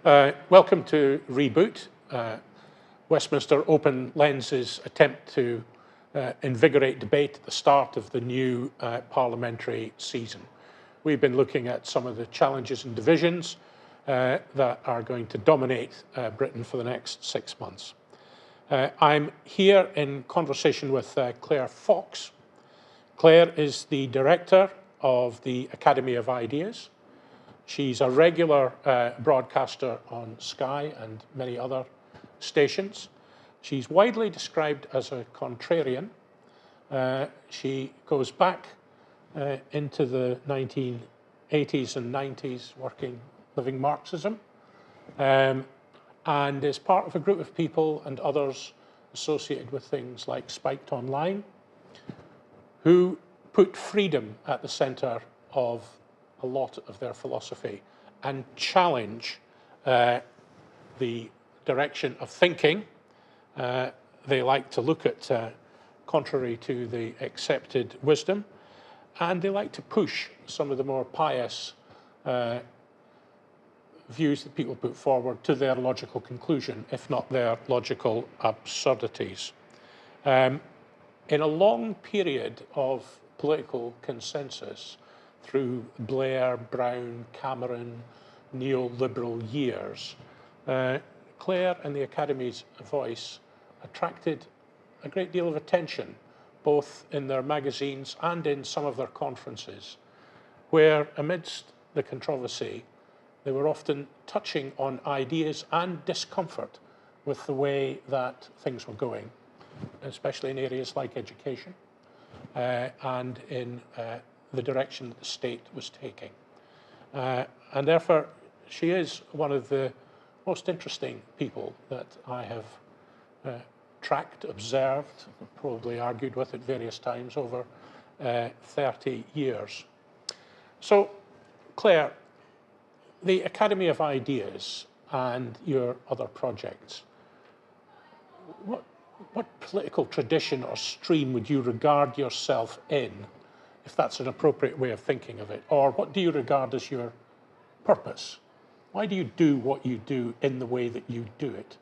Welcome to Reboot, Westminster Open Lens's attempt to invigorate debate at the start of the new parliamentary season. We've been looking at some of the challenges and divisions that are going to dominate Britain for the next 6 months. I'm here in conversation with Claire Fox. Claire is the director of the Academy of Ideas. She's a regular broadcaster on Sky and many other stations. She's widely described as a contrarian. She goes back into the 1980s and 90s living Marxism, and is part of a group of people and others associated with things like Spiked Online, who put freedom at the centre of a lot of their philosophy and challenge the direction of thinking. They like to look at contrary to the accepted wisdom, and they like to push some of the more pious views that people put forward to their logical conclusion, if not their logical absurdities. In a long period of political consensus through Blair, Brown, Cameron, neoliberal years, Claire and the Academy's voice attracted a great deal of attention, both in their magazines and in some of their conferences, where amidst the controversy, they were often touching on ideas and discomfort with the way that things were going, especially in areas like education and in the direction that the state was taking. And therefore, she is one of the most interesting people that I have tracked, observed, probably argued with at various times over 30 years. So, Claire, the Academy of Ideas and your other projects, what political tradition or stream would you regard yourself in, if that's an appropriate way of thinking of it? Or what do you regard as your purpose? Why do you do what you do in the way that you do it?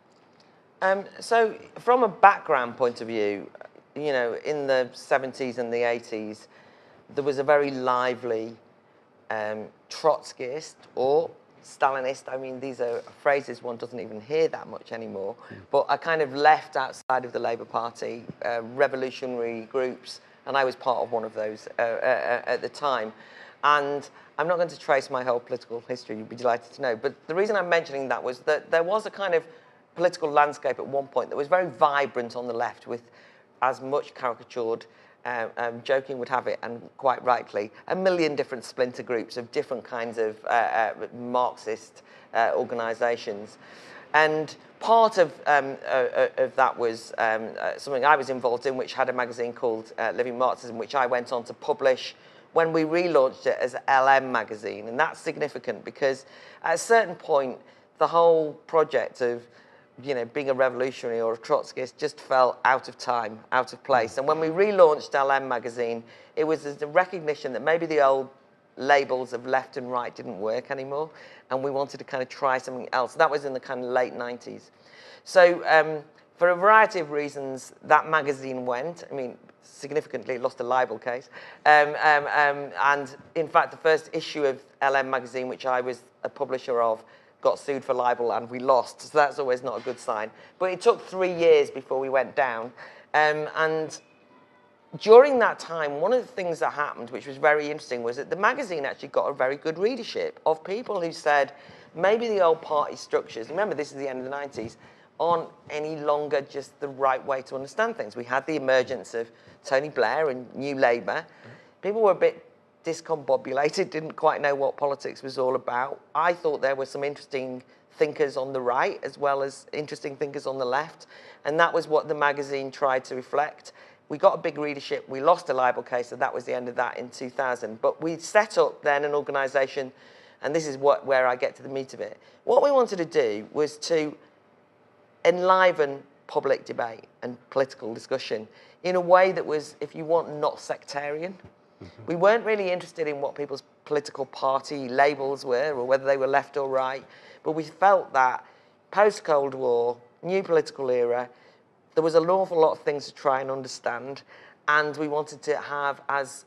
So from a background point of view, you know, in the 70s and the 80s, there was a very lively Trotskyist or Stalinist. I mean, these are phrases one doesn't even hear that much anymore. But I kind of left outside of the Labour Party, revolutionary groups, and I was part of one of those at the time. And I'm not going to trace my whole political history, you'd be delighted to know. But the reason I'm mentioning that was that there was a kind of political landscape at one point that was very vibrant on the left, with as much caricatured, joking would have it, and quite rightly, a million different splinter groups of different kinds of Marxist organisations. And part of that was something I was involved in, which had a magazine called Living Marxism, which I went on to publish when we relaunched it as LM magazine. And that's significant because at a certain point, the whole project of, you know, being a revolutionary or a Trotskyist just fell out of time, out of place. And when we relaunched LM magazine, it was the recognition that maybe the old labels of left and right didn't work anymore, and we wanted to kind of try something else. That was in the kind of late 90s. So for a variety of reasons, that magazine went. I mean, significantly, it lost a libel case. And in fact, the first issue of LM magazine, which I was a publisher of, got sued for libel, and we lost. So that's always not a good sign. But it took 3 years before we went down. And during that time, one of the things that happened, which was very interesting, was that the magazine actually got a very good readership of people who said, maybe the old party structures, remember this is the end of the 90s, aren't any longer just the right way to understand things. We had the emergence of Tony Blair and New Labour. People were a bit discombobulated, didn't quite know what politics was all about. I thought there were some interesting thinkers on the right as well as interesting thinkers on the left, and that was what the magazine tried to reflect. We got a big readership. We lost a libel case, so that was the end of that in 2000. But we set up then an organisation, and this is where I get to the meat of it. What we wanted to do was to enliven public debate and political discussion in a way that was, if you want, not sectarian. We weren't really interested in what people's political party labels were or whether they were left or right. But we felt that post-Cold War, new political era, there was an awful lot of things to try and understand, and we wanted to have as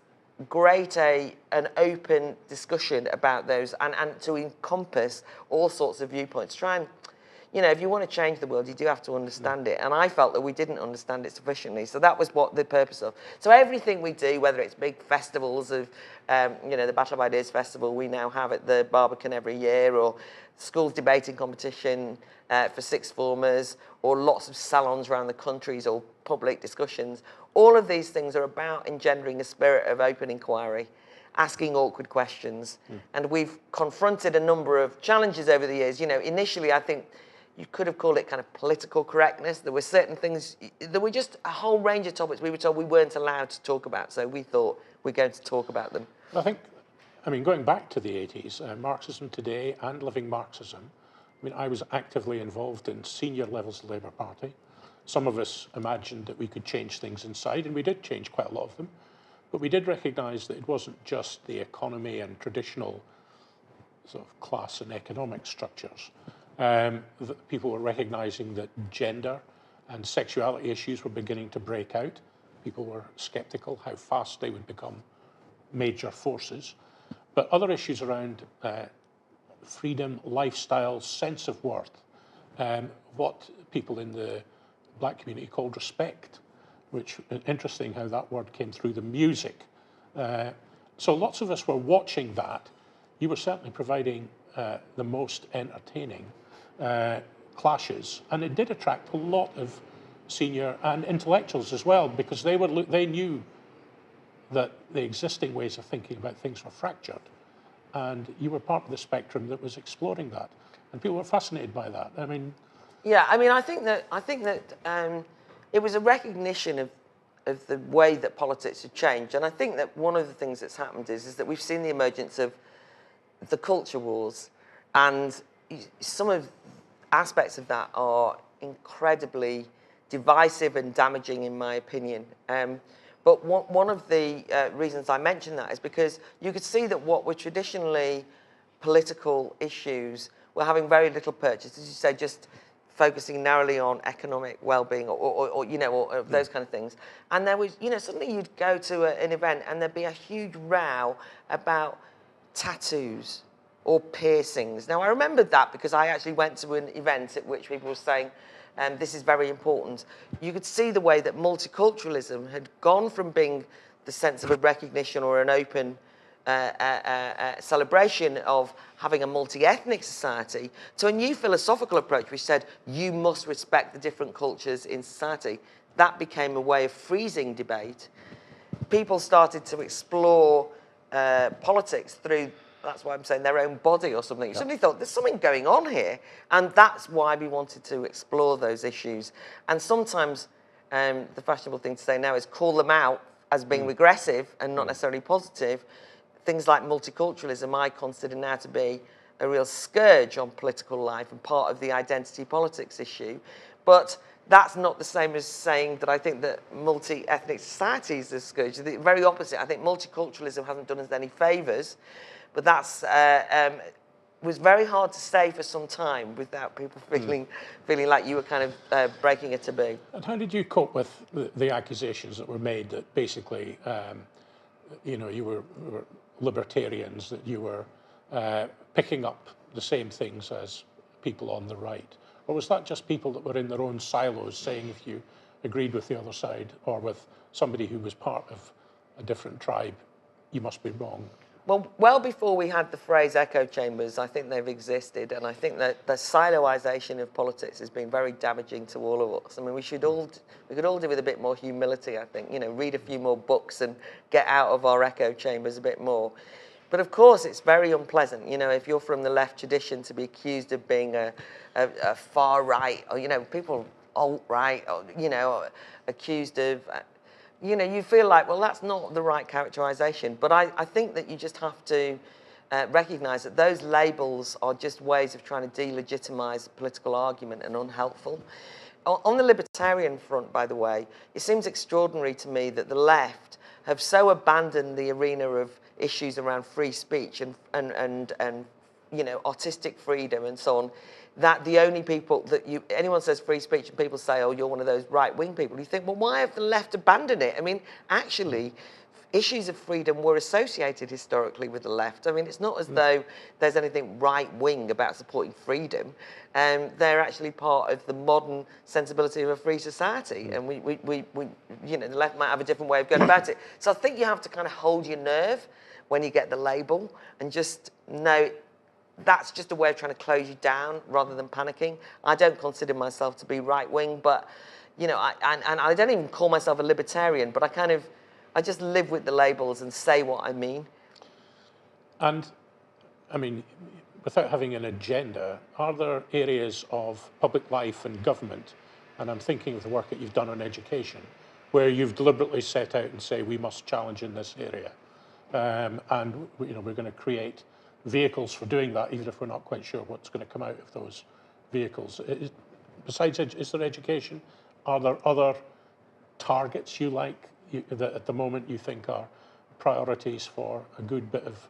great an open discussion about those and to encompass all sorts of viewpoints. Try and, you know, if you want to change the world, you do have to understand it. And I felt that we didn't understand it sufficiently. So that was what the purpose of. So everything we do, whether it's big festivals of, you know, the Battle of Ideas Festival we now have at the Barbican every year, or schools debating competition for sixth formers, or lots of salons around the countries or public discussions, all of these things are about engendering a spirit of open inquiry, asking awkward questions. And we've confronted a number of challenges over the years. You know, initially I think you could have called it kind of political correctness. There were certain things, there were just a whole range of topics we were told we weren't allowed to talk about. So we thought we're going to talk about them. I mean, going back to the 80s, Marxism Today and Living Marxism, I mean, I was actively involved in senior levels of the Labour Party. Some of us imagined that we could change things inside, and we did change quite a lot of them. But we did recognise that it wasn't just the economy and traditional sort of class and economic structures. That people were recognising that gender and sexuality issues were beginning to break out. People were sceptical how fast they would become major forces. But other issues around freedom, lifestyle, sense of worth, what people in the black community called respect, which is interesting how that word came through the music. So lots of us were watching that. You were certainly providing the most entertaining clashes, and it did attract a lot of senior and intellectuals as well, because they knew that the existing ways of thinking about things were fractured, and you were part of the spectrum that was exploring that, and people were fascinated by that. I mean, yeah, I mean, I think that it was a recognition of the way that politics had changed, and I think that one of the things that's happened is that we've seen the emergence of the culture wars, and some of aspects of that are incredibly divisive and damaging, in my opinion. But one of the reasons I mention that is because you could see that what were traditionally political issues were having very little purchase, as you say, just focusing narrowly on economic well-being or you know, or those kind of things. And there was, you know, suddenly you'd go to an event and there'd be a huge row about tattoos or piercings. Now, I remembered that because I actually went to an event at which people were saying, this is very important. You could see the way that multiculturalism had gone from being the sense of a recognition or an open celebration of having a multi-ethnic society to a new philosophical approach which said you must respect the different cultures in society. That became a way of freezing debate. People started to explore politics through, that's why I'm saying, their own body or something. You suddenly thought, there's something going on here. And that's why we wanted to explore those issues. And sometimes the fashionable thing to say now is call them out as being regressive and not necessarily positive. Things like multiculturalism I consider now to be a real scourge on political life and part of the identity politics issue. But that's not the same as saying that I think that multi-ethnic societies are a scourge. The very opposite. I think multiculturalism hasn't done us any favours. But that's was very hard to say for some time without people feeling like you were kind of breaking a taboo. And how did you cope with the accusations that were made that basically, you know, you were libertarians, that you were picking up the same things as people on the right? Or was that just people that were in their own silos saying if you agreed with the other side or with somebody who was part of a different tribe, you must be wrong? Well before we had the phrase echo chambers, I think they've existed, and I think that the siloisation of politics has been very damaging to all of us. I mean, we could all do with a bit more humility, I think. You know, read a few more books and get out of our echo chambers a bit more. But of course, it's very unpleasant, you know, if you're from the left tradition, to be accused of being a far right, or, you know, people alt-right, or, you know, accused of... You know, you feel like, well, that's not the right characterisation. But I think that you just have to recognise that those labels are just ways of trying to delegitimise political argument and unhelpful. On the libertarian front, by the way, it seems extraordinary to me that the left have so abandoned the arena of issues around free speech and you know, artistic freedom and so on, that the only people that anyone says free speech and people say, oh, you're one of those right-wing people, you think, well, why have the left abandoned it? I mean, actually, issues of freedom were associated historically with the left. I mean, it's not as though there's anything right-wing about supporting freedom. They're actually part of the modern sensibility of a free society. And we, you know, the left might have a different way of going about it. So I think you have to kind of hold your nerve when you get the label and just know that's just a way of trying to close you down rather than panicking. I don't consider myself to be right-wing, but, you know, and I don't even call myself a libertarian, but I just live with the labels and say what I mean. And, I mean, without having an agenda, are there areas of public life and government, and I'm thinking of the work that you've done on education, where you've deliberately set out and say we must challenge in this area, and you know, we're going to create vehicles for doing that, even if we're not quite sure what's going to come out of those vehicles. Besides, is there education? Are there other targets you like that at the moment you think are priorities for a good bit of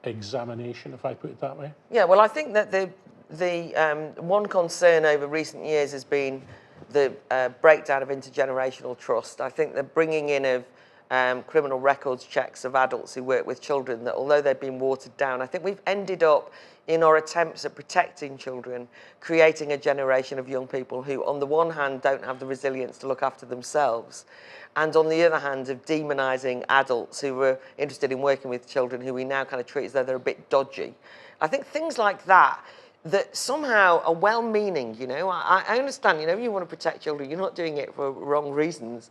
examination, if I put it that way? Yeah, well, I think that the one concern over recent years has been the breakdown of intergenerational trust. I think the bringing in of criminal records checks of adults who work with children, that although they've been watered down, I think we've ended up in our attempts at protecting children, creating a generation of young people who, on the one hand, don't have the resilience to look after themselves, and on the other hand, of demonising adults who were interested in working with children who we now kind of treat as though they're a bit dodgy. I think things like that somehow are well-meaning, you know. I understand, you know, you want to protect children, you're not doing it for wrong reasons.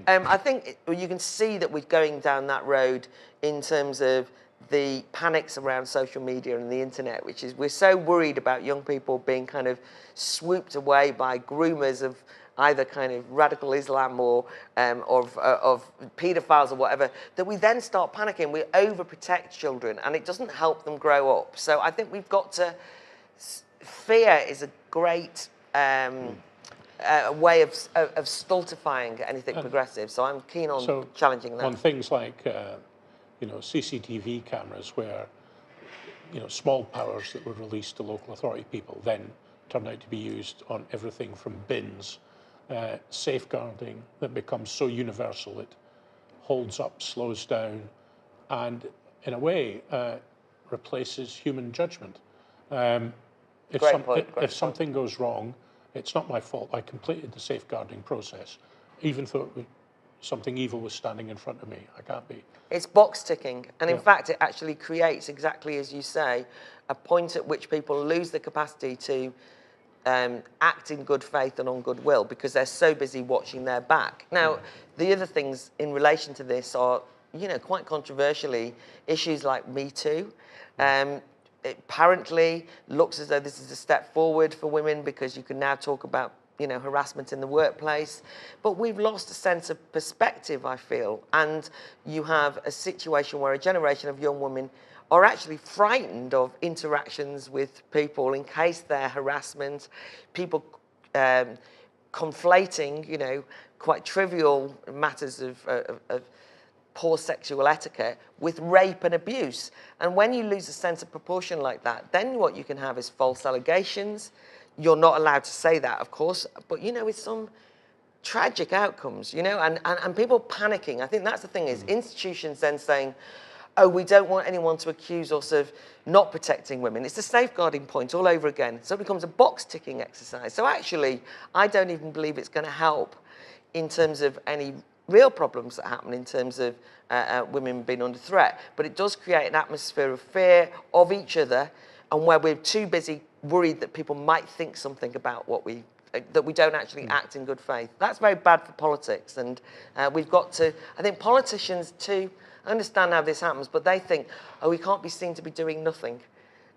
I think you can see that we're going down that road in terms of the panics around social media and the internet, which is we're so worried about young people being kind of swooped away by groomers of either kind of radical Islam or of paedophiles or whatever, that we then start panicking. We overprotect children and it doesn't help them grow up. So I think we've got to... Fear is a great way of stultifying anything progressive. So I'm keen on challenging that. On things like, you know, CCTV cameras, where, you know, small powers that were released to local authority people then turned out to be used on everything from bins, safeguarding that becomes so universal it holds up, slows down, and in a way replaces human judgment. If something goes wrong, it's not my fault. I completed the safeguarding process, even though something evil was standing in front of me. I can't be. It's box ticking, and in fact, it actually creates, exactly as you say, a point at which people lose the capacity to act in good faith and on goodwill because they're so busy watching their back. Now, the other things in relation to this are, you know, quite controversially, issues like Me Too. It apparently looks as though this is a step forward for women because you can now talk about, you know, harassment in the workplace. But we've lost a sense of perspective, I feel. And you have a situation where a generation of young women are actually frightened of interactions with people in case they're harassment, people conflating, you know, quite trivial matters of poor sexual etiquette with rape and abuse. And when you lose a sense of proportion like that, then what you can have is false allegations. You're not allowed to say that, of course, but, you know, with some tragic outcomes, you know, and people panicking. I think that's the thing, is institutions then saying, oh, we don't want anyone to accuse us of not protecting women. It's the safeguarding point all over again. So it becomes a box-ticking exercise. So actually, I don't even believe it's going to help in terms of any real problems that happen in terms of women being under threat. But it does create an atmosphere of fear of each other, and where we're too busy worried that people might think something about what that we don't actually act in good faith. That's very bad for politics, and we've got to, I think politicians too, understand how this happens, but they think, oh, we can't be seen to be doing nothing.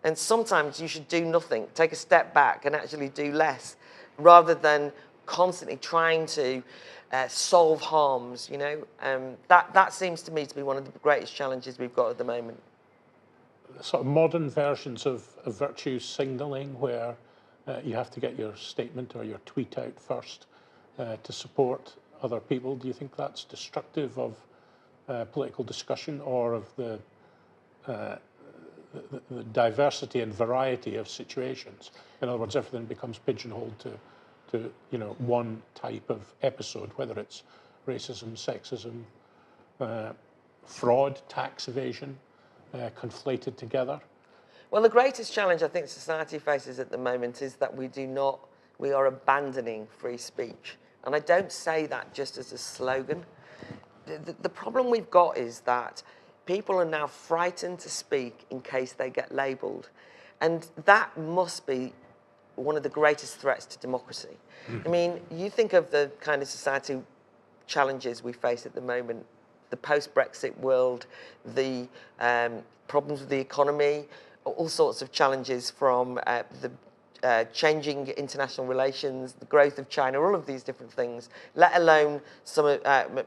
And sometimes you should do nothing, take a step back and actually do less, rather than constantly trying to solve harms, you know. That seems to me to be one of the greatest challenges we've got at the moment. Sort of modern versions of virtue signalling, where you have to get your statement or your tweet out first to support other people. Do you think that's destructive of political discussion or of the the diversity and variety of situations. In other words, everything becomes pigeonholed to one type of episode, whether it's racism, sexism, fraud, tax evasion, conflated together. Well, the greatest challenge I think society faces at the moment is that we are abandoning free speech. And I don't say that just as a slogan. The problem we've got is that people are now frightened to speak in case they get labelled. And that must be one of the greatest threats to democracy. I mean, you think of the kind of society challenges we face at the moment, the post-Brexit world, the problems with the economy, all sorts of challenges from the changing international relations, the growth of China, all of these different things, let alone some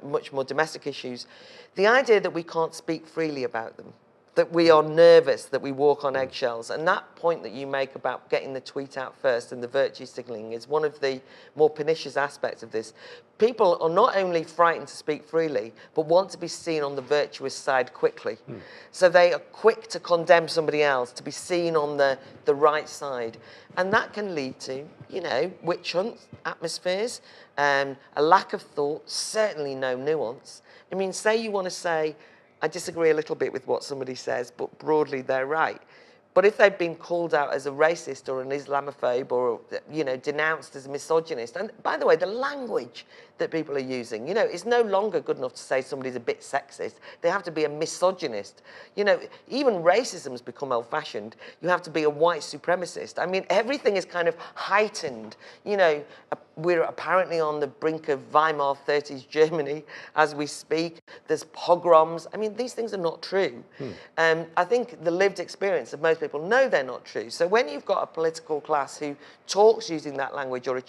much more domestic issues. The idea that we can't speak freely about them, that we are nervous, that we walk on eggshells, and that point that you make about getting the tweet out first and the virtue signalling is one of the more pernicious aspects of this. People are not only frightened to speak freely, but want to be seen on the virtuous side quickly. So they are quick to condemn somebody else, to be seen on the right side. And that can lead to, witch hunt atmospheres, a lack of thought, certainly no nuance. I mean, say you want to say, I disagree a little bit with what somebody says, but broadly they're right. But if they've been called out as a racist or an Islamophobe or, denounced as a misogynist, and by the way, the language that people are using, is no longer good enough to say somebody's a bit sexist. They have to be a misogynist. Even racism has become old-fashioned. You have to be a white supremacist. I mean, everything is kind of heightened. We're apparently on the brink of Weimar 30s Germany as we speak. There's pogroms. I mean, these things are not true. I think the lived experience of most people know they're not true. So when you've got a political class who talks using that language, or a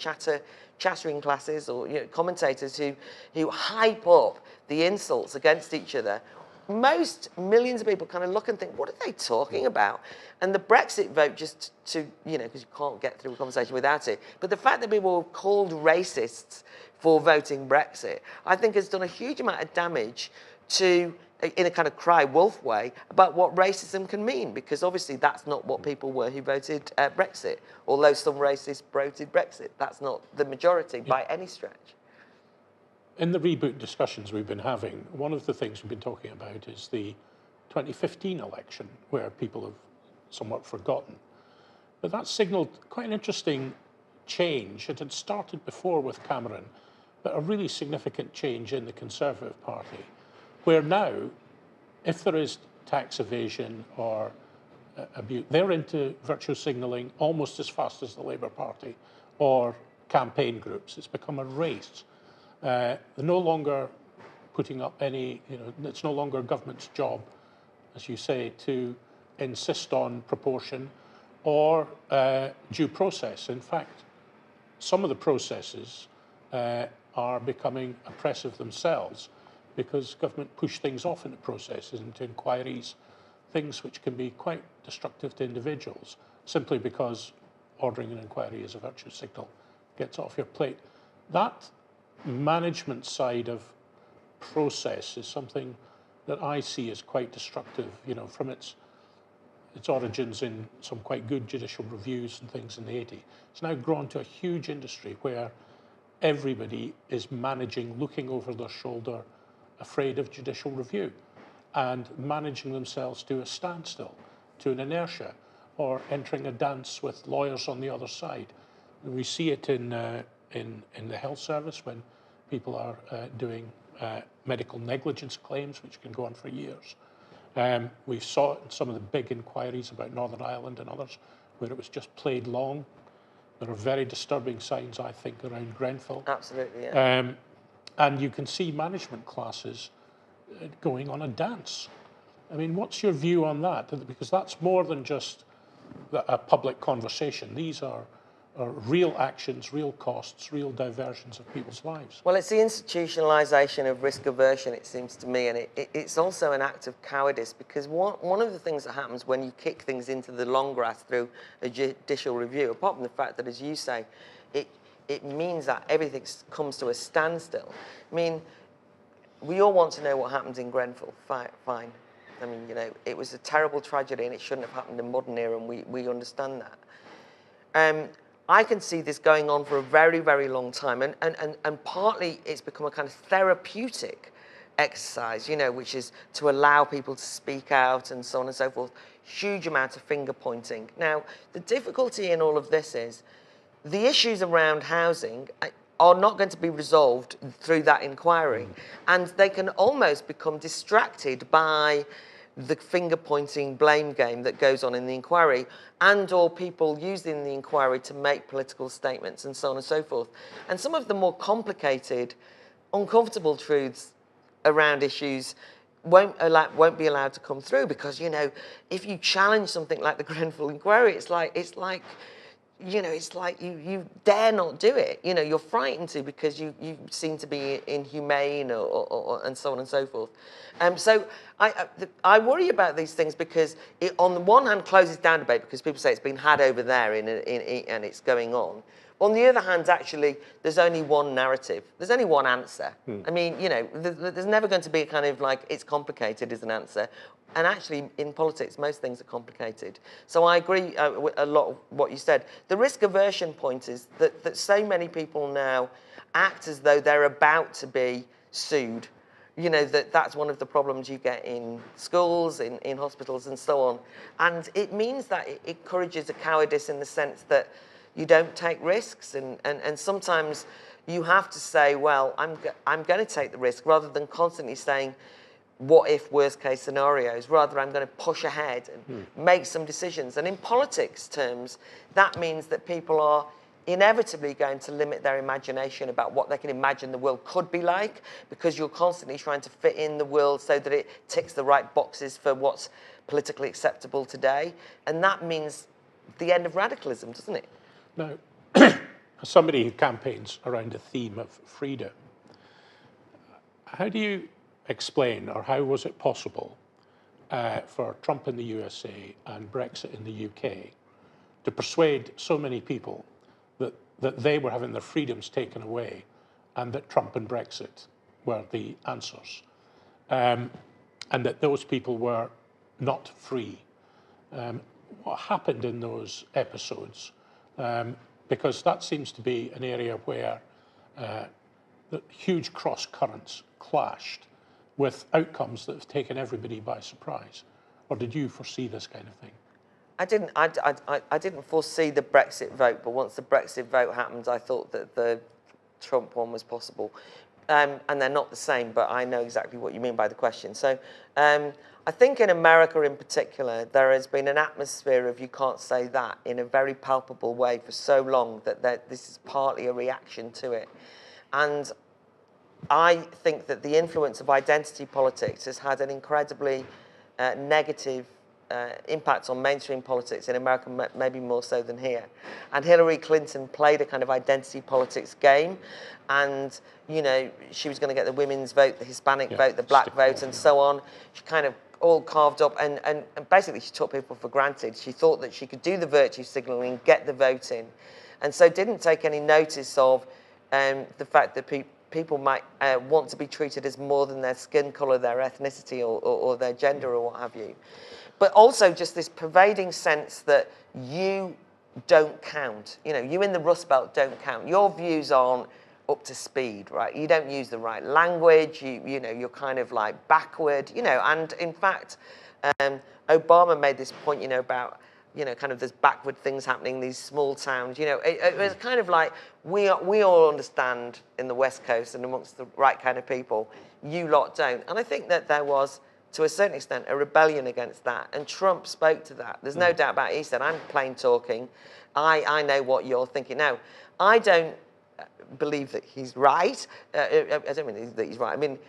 chattering classes, or commentators who hype up the insults against each other, most millions of people kind of look and think, what are they talking about? And the Brexit vote, just to, because you can't get through a conversation without it, but the fact that people were called racists for voting Brexit, I think has done a huge amount of damage to, in a kind of cry wolf way, about what racism can mean, because obviously that's not what people were who voted Brexit. Although some racists voted Brexit, that's not the majority by any stretch. In the reboot discussions we've been having, one of the things we've been talking about is the 2015 election, where people have somewhat forgotten. But that signalled quite an interesting change. It had started before with Cameron, but a really significant change in the Conservative Party, where now, if there is tax evasion or abuse, they're into virtue signalling almost as fast as the Labour Party or campaign groups. It's become a race. They're no longer putting up any, it's no longer government's job, as you say, to insist on proportion or due process. In fact, some of the processes are becoming oppressive themselves, because government push things off into processes, into inquiries, things which can be quite destructive to individuals, simply because ordering an inquiry as a virtue signal gets off your plate. That management side of process is something that I see as quite destructive, from its origins in some quite good judicial reviews and things in the 80s. It's now grown to a huge industry where everybody is managing, looking over their shoulder, afraid of judicial review, and managing themselves to a standstill, to an inertia, or entering a dance with lawyers on the other side. And we see it in the health service when people are doing medical negligence claims, which can go on for years. We saw it in some of the big inquiries about Northern Ireland and others, where it was just played long. There are very disturbing signs, I think, around Grenfell. Absolutely, yeah. And you can see management classes going on a dance. I mean, what's your view on that? Because that's more than just a public conversation. These are real actions, real costs, real diversions of people's lives. Well, it's the institutionalisation of risk aversion, it seems to me, and it's also an act of cowardice, because one of the things that happens when you kick things into the long grass through a judicial review, apart from the fact that, as you say, it means that everything comes to a standstill. I mean, we all want to know what happens in Grenfell. Fine. I mean, you know, it was a terrible tragedy and it shouldn't have happened in modern era, and we understand that. I can see this going on for a very, very long time, and partly it's become a kind of therapeutic exercise, you know, which is to allow people to speak out and so on and so forth. Huge amount of finger pointing. Now, the difficulty in all of this is the issues around housing are not going to be resolved through that inquiry, and they can almost become distracted by the finger-pointing blame game that goes on in the inquiry, and or people using the inquiry to make political statements and so on and so forth. And some of the more complicated, uncomfortable truths around issues won't be allowed to come through, because, you know, if you challenge something like the Grenfell inquiry, it's like you know, it's like you dare not do it. You know, you're frightened to, because you seem to be inhumane or and so on and so forth. So I worry about these things, because it, on the one hand, closes down debate, because people say it's been had over there and it's going on. On the other hand, actually, there's only one narrative. There's only one answer. I mean, you know, there's never going to be a kind of like, it's complicated as an answer. And actually, in politics, most things are complicated. So I agree with a lot of what you said. The risk aversion point is that so many people now act as though they're about to be sued. You know, that's one of the problems you get in schools, in hospitals, and so on. And it means that it encourages a cowardice in the sense that you don't take risks. And sometimes you have to say, well, I'm going to take the risk, rather than constantly saying, what if worst case scenarios, rather I'm going to push ahead and make some decisions. And in politics terms, that means that people are inevitably going to limit their imagination about what they can imagine the world could be like, because you're constantly trying to fit in the world so that it ticks the right boxes for what's politically acceptable today. And that means the end of radicalism, doesn't it? Now, as somebody who campaigns around the theme of freedom, how do you explain, or how was it possible for Trump in the USA and Brexit in the UK to persuade so many people that they were having their freedoms taken away, and that Trump and Brexit were the answers, and that those people were not free? What happened in those episodes? Because that seems to be an area where the huge cross currents clashed with outcomes that have taken everybody by surprise. Or did you foresee this kind of thing? I didn't foresee the Brexit vote, but once the Brexit vote happened, I thought that the Trump one was possible. And they're not the same, but I know exactly what you mean by the question. So I think in America in particular, there has been an atmosphere of you can't say that in a very palpable way for so long that this is partly a reaction to it. And I think that the influence of identity politics has had an incredibly negative impact on mainstream politics in America, maybe more so than here. And Hillary Clinton played a kind of identity politics game, and, you know, she was going to get the women's vote, the Hispanic vote, the black vote, and so on. She kind of all carved up, and basically she took people for granted. She thought that she could do the virtue signalling, get the vote in, and so didn't take any notice of the fact that people might want to be treated as more than their skin colour, their ethnicity, or their gender, or what have you. But also just this pervading sense that you don't count. You know, you in the Rust Belt don't count. Your views aren't up to speed, right? You don't use the right language. You know, you're kind of like backward. You know, and in fact, Obama made this point, you know, about, you know, kind of there's backward things happening in these small towns. You know, it was kind of like, we all understand in the West Coast and amongst the right kind of people, you lot don't. And I think that there was, to a certain extent, a rebellion against that. And Trump spoke to that. There's no doubt about it. He said, I'm plain talking. I know what you're thinking. Now, I don't believe that he's right. I don't mean that he's right. I mean,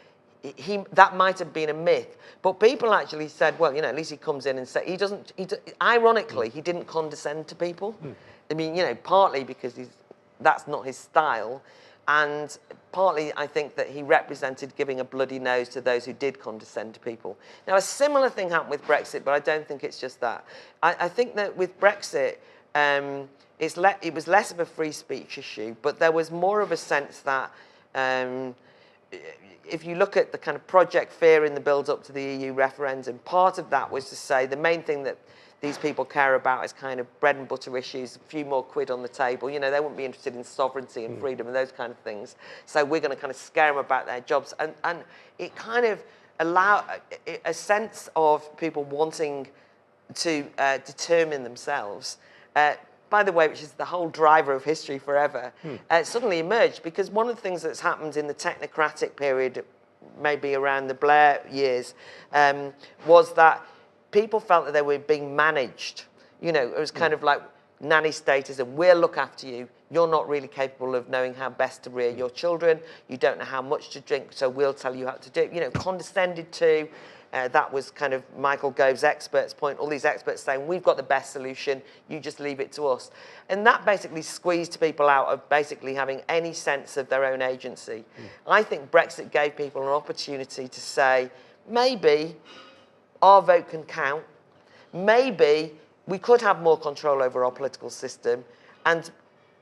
that might have been a myth, but people actually said, well, you know, at least he comes in and says ironically, he didn't condescend to people. I mean, you know, partly because that's not his style, and partly I think that he represented giving a bloody nose to those who did condescend to people. Now, a similar thing happened with Brexit, but I don't think it's just that. I think that with Brexit, it was less of a free speech issue, but there was more of a sense that if you look at the kind of project fear in the build-up to the EU referendum, part of that was to say the main thing that these people care about is kind of bread and butter issues, a few more quid on the table. You know, they wouldn't be interested in sovereignty and freedom and those kind of things. So we're going to kind of scare them about their jobs. And it kind of allowed a sense of people wanting to determine themselves, by the way, which is the whole driver of history forever, suddenly emerged, because one of the things that's happened in the technocratic period, maybe around the Blair years, was that people felt that they were being managed. You know, it was kind of like nanny status, and we'll look after you. You're not really capable of knowing how best to rear your children. You don't know how much to drink, so we'll tell you how to do it. You know, condescended to. That was kind of Michael Gove's experts' point. All these experts saying, we've got the best solution, you just leave it to us. And that basically squeezed people out of basically having any sense of their own agency. I think Brexit gave people an opportunity to say, maybe our vote can count. Maybe we could have more control over our political system. And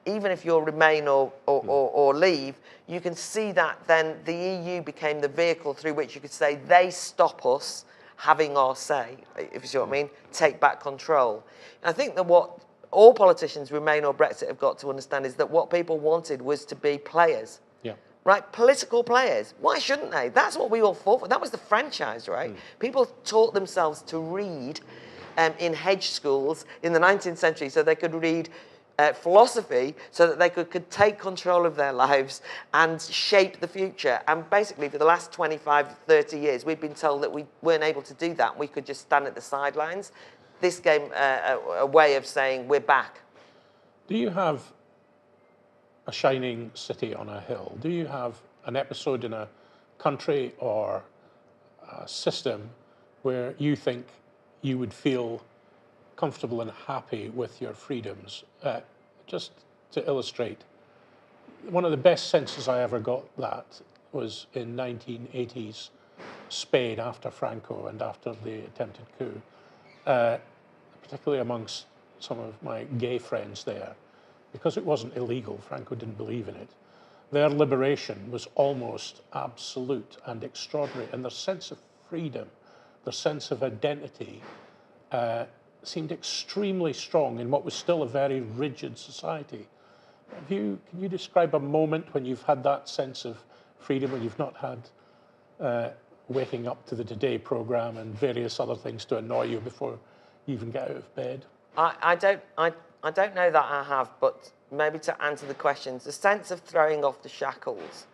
even if you'll remain or leave, you can see that then the EU became the vehicle through which you could say they stop us having our say, if you see what I mean, take back control. And I think that what all politicians, Remain or Brexit, have got to understand is that what people wanted was to be players. Yeah. Right, political players. Why shouldn't they? That's what we all fought for. That was the franchise, right? People taught themselves to read in hedge schools in the 19th century so they could read philosophy so that they could take control of their lives and shape the future. And basically for the last 25, 30 years, we've been told that we weren't able to do that. We could just stand at the sidelines. This gave a way of saying we're back. Do you have a shining city on a hill? Do you have an episode in a country or a system where you think you would feel comfortable and happy with your freedoms? Just to illustrate, one of the best senses I ever got that was in 1980s Spain after Franco and after the attempted coup, particularly amongst some of my gay friends there, because it wasn't illegal, Franco didn't believe in it. Their liberation was almost absolute and extraordinary, and their sense of freedom, their sense of identity, seemed extremely strong in what was still a very rigid society. Can you describe a moment when you've had that sense of freedom, when you've not had waking up to the Today programme and various other things to annoy you before you even get out of bed? I don't know that I have, but maybe to answer the questions, the sense of throwing off the shackles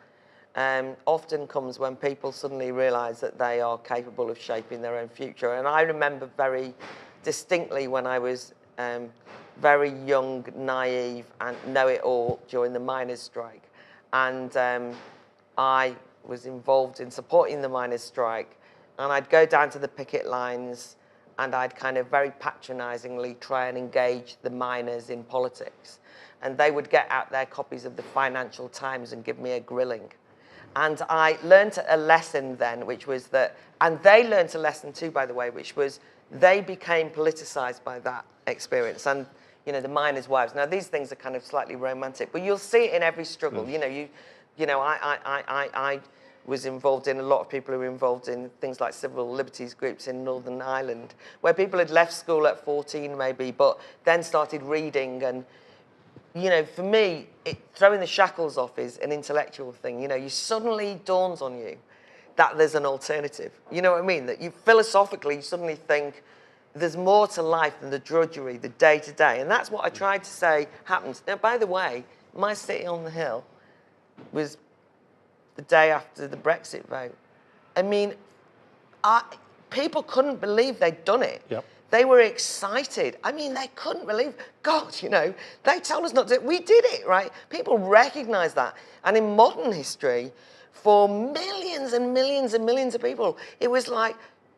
often comes when people suddenly realise that they are capable of shaping their own future. And I remember very distinctly when I was very young, naive, and know-it-all during the miners' strike. And I was involved in supporting the miners' strike. And I'd go down to the picket lines and I'd kind of very patronisingly try and engage the miners in politics. And they would get out their copies of the Financial Times and give me a grilling. And I learned a lesson then, which was that, and they learned a lesson too, by the way, which was they became politicised by that experience. And, you know, the miners' wives. Now, these things are kind of slightly romantic, but you'll see it in every struggle. I was involved in, a lot of people who were involved in things like civil liberties groups in Northern Ireland, where people had left school at 14 maybe, but then started reading. And, you know, for me, throwing the shackles off is an intellectual thing. You know, you suddenly dawns on you that there's an alternative. You know what I mean? That you philosophically you suddenly think there's more to life than the drudgery, the day-to-day. And that's what I tried to say happens. Now, by the way, my city on the hill was the day after the Brexit vote. I mean, people couldn't believe they'd done it. Yep. They were excited. I mean, they couldn't believe, God, you know, they told us not to, we did it, right? People recognise that. And in modern history, for millions and millions and millions of people, it was like,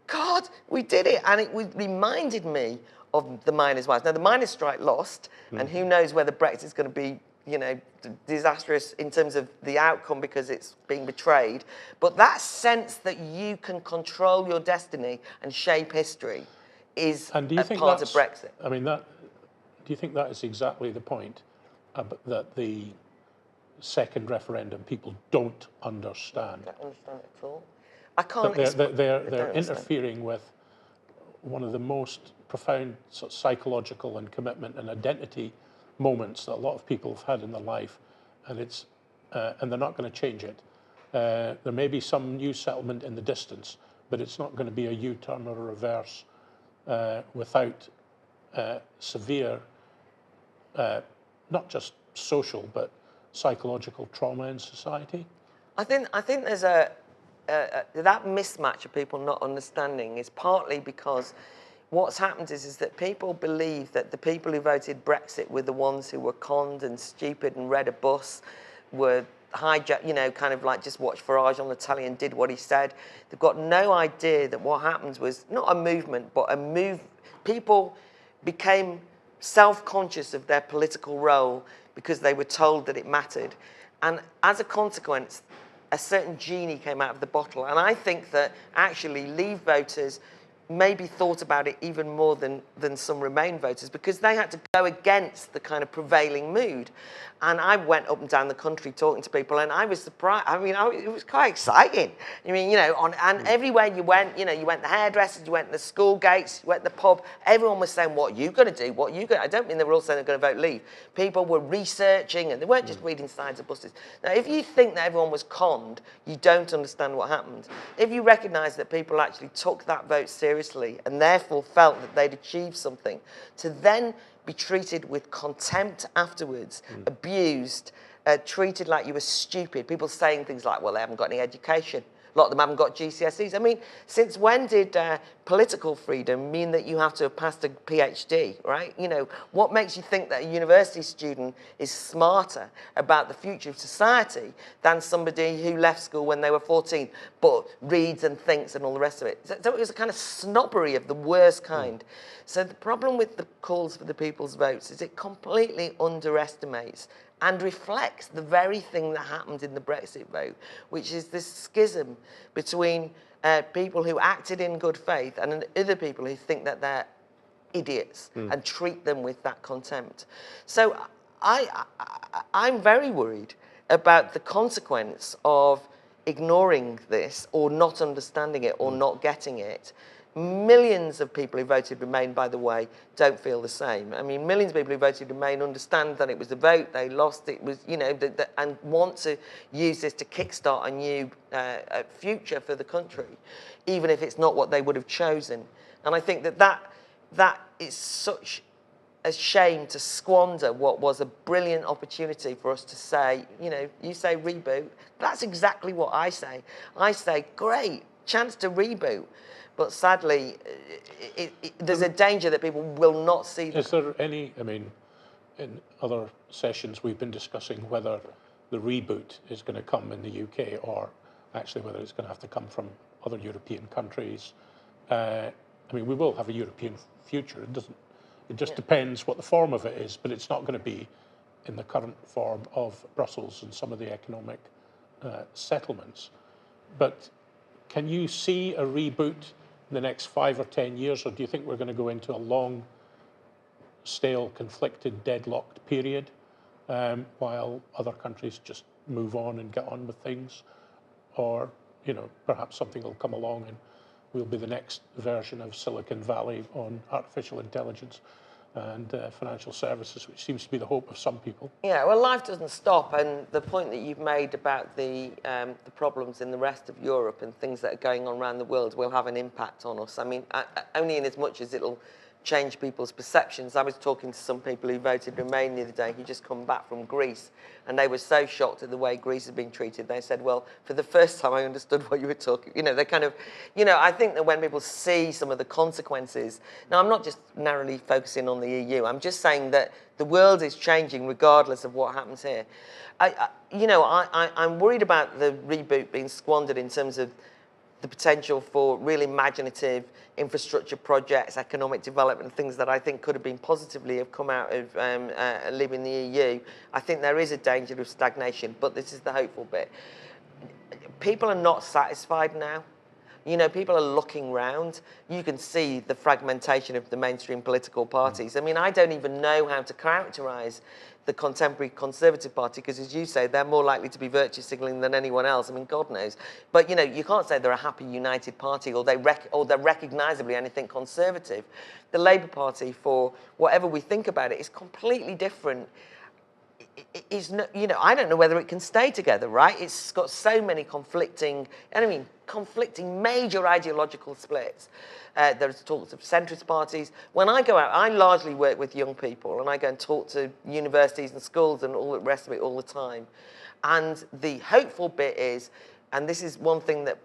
God, we did it. And it reminded me of the miners' wives. Now, the miners' strike lost, and who knows whether Brexit's going to be, you know, disastrous in terms of the outcome because it's being betrayed. But that sense that you can control your destiny and shape history is a part of Brexit. I mean, do you think that is exactly the point? That Mm. second referendum people don't understand. I don't understand it at all. I can't. They're interfering with one of the most profound sort of psychological and commitment and identity moments that a lot of people have had in their life, and they're not going to change it. There may be some new settlement in the distance, but it's not going to be a U-turn or a reverse without severe, not just social, but psychological trauma in society. I think there's that mismatch of people not understanding is partly because what's happened is that people believe that the people who voted Brexit were the ones who were conned and stupid and read a bus, were hijacked, you know, kind of like just watched Farage on the telly and did what he said. They've got no idea that what happened was not a movement, but people became self-conscious of their political role because they were told that it mattered. And as a consequence, a certain genie came out of the bottle. And I think that actually Leave voters maybe thought about it even more than some Remain voters, because they had to go against the kind of prevailing mood. And I went up and down the country talking to people, and I was surprised. I mean, it was quite exciting. I mean, you know, and everywhere you went, you know, you went to the hairdressers, you went to the school gates, you went to the pub, everyone was saying, what are you going to do? What are you going to do? I don't mean they were all saying they're going to vote Leave. People were researching, and they weren't just reading sides of buses. Now, if you think that everyone was conned, you don't understand what happened. If you recognise that people actually took that vote seriously and therefore felt that they'd achieved something, to then be treated with contempt afterwards, abused, treated like you were stupid, people saying things like, well, they haven't got any education. A lot of them haven't got GCSEs. I mean, since when did political freedom mean that you have to have passed a PhD, right? You know, what makes you think that a university student is smarter about the future of society than somebody who left school when they were 14, but reads and thinks and all the rest of it? So it was a kind of snobbery of the worst kind. So the problem with the calls for the people's votes is it completely underestimates and reflects the very thing that happened in the Brexit vote, which is this schism between people who acted in good faith and other people who think that they're idiots and treat them with that contempt. So I'm very worried about the consequence of ignoring this or not understanding it or not getting it. Millions of people who voted Remain, by the way, don't feel the same. I mean, millions of people who voted Remain understand that it was a vote, they lost, it was, you know, and want to use this to kickstart a new future for the country, even if it's not what they would have chosen. And I think that is such a shame to squander what was a brilliant opportunity for us to say, you know, you say reboot, that's exactly what I say. I say, great, chance to reboot. But sadly, there's a danger that people will not see that. Is there any, I mean, in other sessions we've been discussing whether the reboot is going to come in the UK or actually whether it's going to have to come from other European countries. I mean, we will have a European future. It just depends what the form of it is, but it's not going to be in the current form of Brussels and some of the economic settlements. But can you see a reboot in the next 5 or 10 years, or do you think we're going to go into a long, stale, conflicted, deadlocked period while other countries just move on and get on with things? Or, you know, perhaps something will come along and we'll be the next version of Silicon Valley on artificial intelligence and financial services, which seems to be the hope of some people. Yeah, well, life doesn't stop, and the point that you've made about the problems in the rest of Europe and things that are going on around the world will have an impact on us. I mean, only in as much as it'll change people's perceptions. I was talking to some people who voted Remain the other day who just come back from Greece, and they were so shocked at the way Greece had been treated. They said, well, for the first time I understood what you were talking. You know, they kind of, you know, I think that when people see some of the consequences, now I'm not just narrowly focusing on the EU, I'm just saying that the world is changing regardless of what happens here. I'm worried about the reboot being squandered in terms of the potential for really imaginative infrastructure projects, economic development, things that I think could have been positively have come out of leaving the EU. I think there is a danger of stagnation, but this is the hopeful bit. People are not satisfied now. You know, people are looking round. You can see the fragmentation of the mainstream political parties. I mean, I don't even know how to characterise the contemporary Conservative Party, because as you say, they're more likely to be virtue signalling than anyone else. I mean, God knows. But, you know, you can't say they're a happy, united party or they're recognisably anything conservative. The Labour Party, for whatever we think about it, is completely different. Is no, you know, I don't know whether it can stay together, right? It's got so many conflicting major ideological splits. There's talks of centrist parties. When I go out, I largely work with young people, and I go and talk to universities and schools and all the rest of it all the time. And the hopeful bit is, and this is one thing that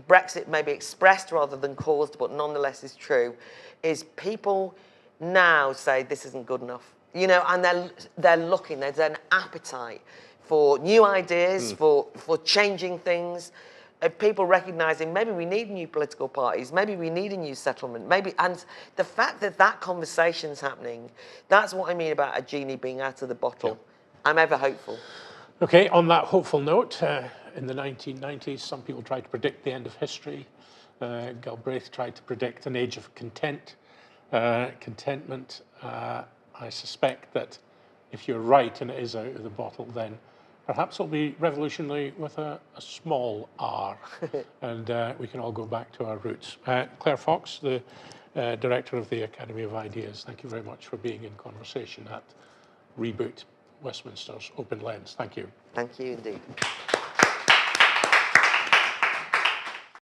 Brexit may be expressed rather than caused, but nonetheless is true, is people now say this isn't good enough. You know, and they're looking, there's an appetite for new ideas, for changing things, people recognising maybe we need new political parties, maybe we need a new settlement, maybe, and the fact that that conversation's happening, that's what I mean about a genie being out of the bottle. Yeah. I'm ever hopeful. Okay, on that hopeful note, in the 1990s, some people tried to predict the end of history. Galbraith tried to predict an age of contentment. I suspect that if you're right and it is out of the bottle, then perhaps it'll be revolutionary with a small r, and we can all go back to our roots. Claire Fox, the Director of the Academy of Ideas, thank you very much for being in conversation at Reboot, Westminster's Open Lens. Thank you. Thank you indeed.